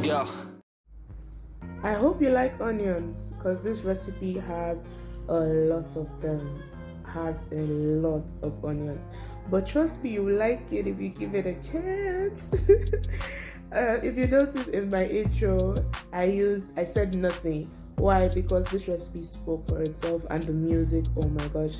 go. I hope you like onions because this recipe has a lot of them. Has a lot of onions, but trust me, you will like it if you give it a chance. If you notice in my intro, I said nothing. Why? Because this recipe spoke for itself, and the music, oh my gosh.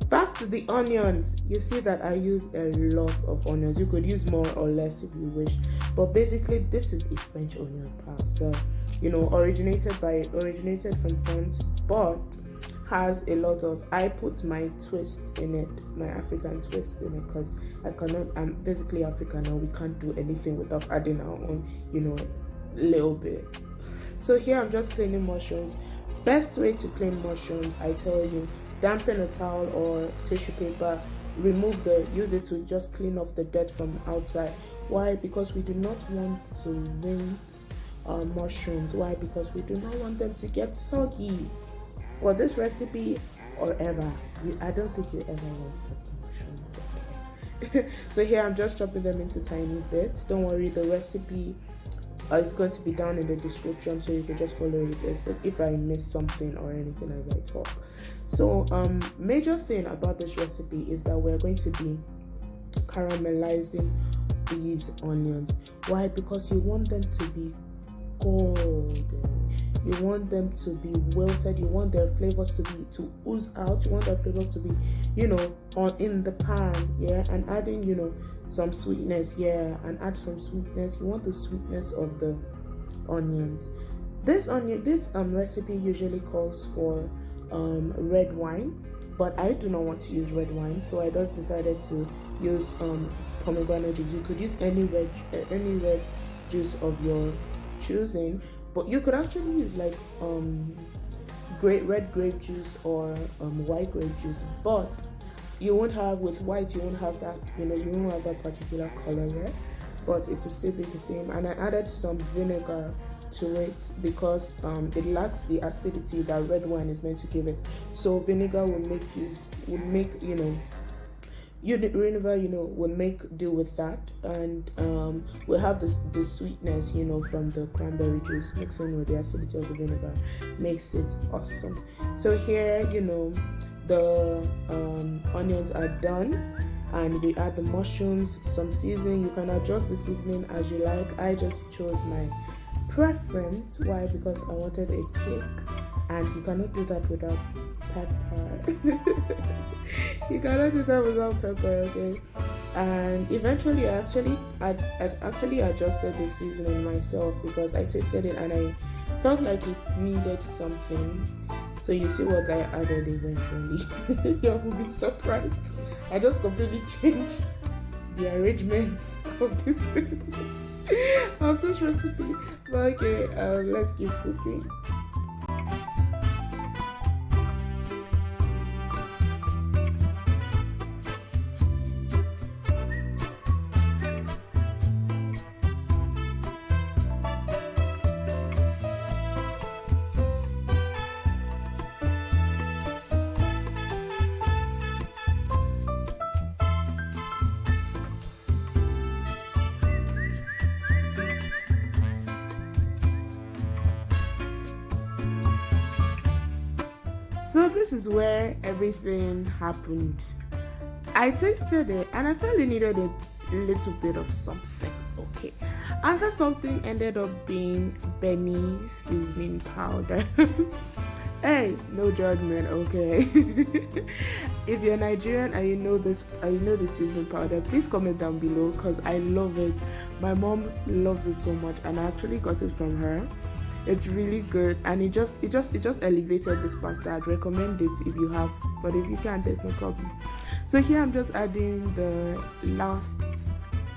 Back to the onions. You see that I use a lot of onions. You could use more or less if you wish, but basically this is a French onion pasta, originated from France, but has a lot of, I put my twist in it, my African twist in it, because I'm basically African and we can't do anything without adding our own, little bit. So here I'm just cleaning mushrooms. Best way to clean mushrooms, I tell you, dampen a towel or tissue paper, use it to just clean off the dirt from outside. Why? Because we do not want to rinse our mushrooms. Why? Because we do not want them to get soggy. For this recipe or ever, I don't think you ever want soggy mushrooms. Okay. So here I'm just chopping them into tiny bits. Don't worry, the recipe is going to be down in the description, so you can just follow it. But if I miss something or anything as I talk. So major thing about this recipe is that we're going to be caramelizing these onions. Why? Because you want them to be golden. You want them to be wilted. You want their flavors to ooze out. You want their flavors to be, in the pan, yeah, and adding, some sweetness, yeah, and add some sweetness. You want the sweetness of the onions. This recipe usually calls for red wine, but I do not want to use red wine, so I just decided to use pomegranate juice. You could use any red juice of your choosing, but you could actually use like red grape juice or white grape juice, but you won't have that, you won't have that particular color yet, but it will still be the same. And I added some vinegar to it because it lacks the acidity that red wine is meant to give it. So vinegar will make do with that, and we'll have the sweetness, from the cranberry juice mixing with the acidity of the vinegar makes it awesome. So here, the onions are done, and we add the mushrooms, some seasoning. You can adjust the seasoning as you like. I just chose my preference. Why? Because I wanted a kick, and you cannot do that without pepper. You cannot do that without pepper, okay? And eventually I actually adjusted the seasoning myself because I tasted it and I felt like it needed something. So you see what I added eventually. You will be surprised. I just completely changed the arrangements of this recipe. But okay, let's keep cooking. So this is where everything happened. I tasted it and I felt it needed a little bit of something, okay? And that something ended up being Benny seasoning powder. Hey, no judgment, okay? If you're Nigerian and you know the seasoning powder, please comment down below because I love it. My mom loves it so much and I actually got it from her. It's really good and it just elevated this pasta. I'd recommend it if you have, but if you can't, there's no problem. So here I'm just adding the last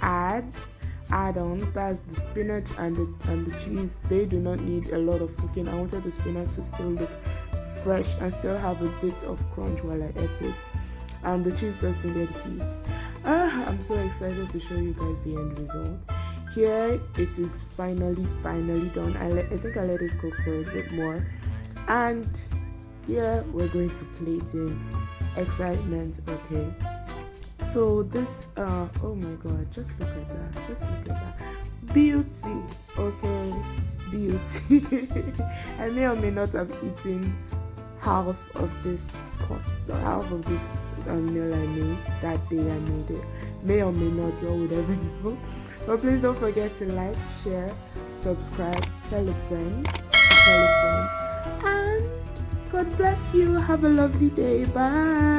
add-ons. That's the spinach and the cheese. They do not need a lot of cooking. I wanted the spinach to still look fresh and still have a bit of crunch while I ate it. And the cheese just needed heat. I'm so excited to show you guys the end result. Here it is finally done. I think I let it cook for a bit more, and yeah, we're going to plate in. Excitement, okay? So this oh my god, just look at that, beauty, okay, beauty. I may or may not have eaten half of this pot, half of this meal I made that day I made it. May or may not, you all would ever know. But please don't forget to like, share, subscribe, tell a friend, and God bless you. Have a lovely day. Bye.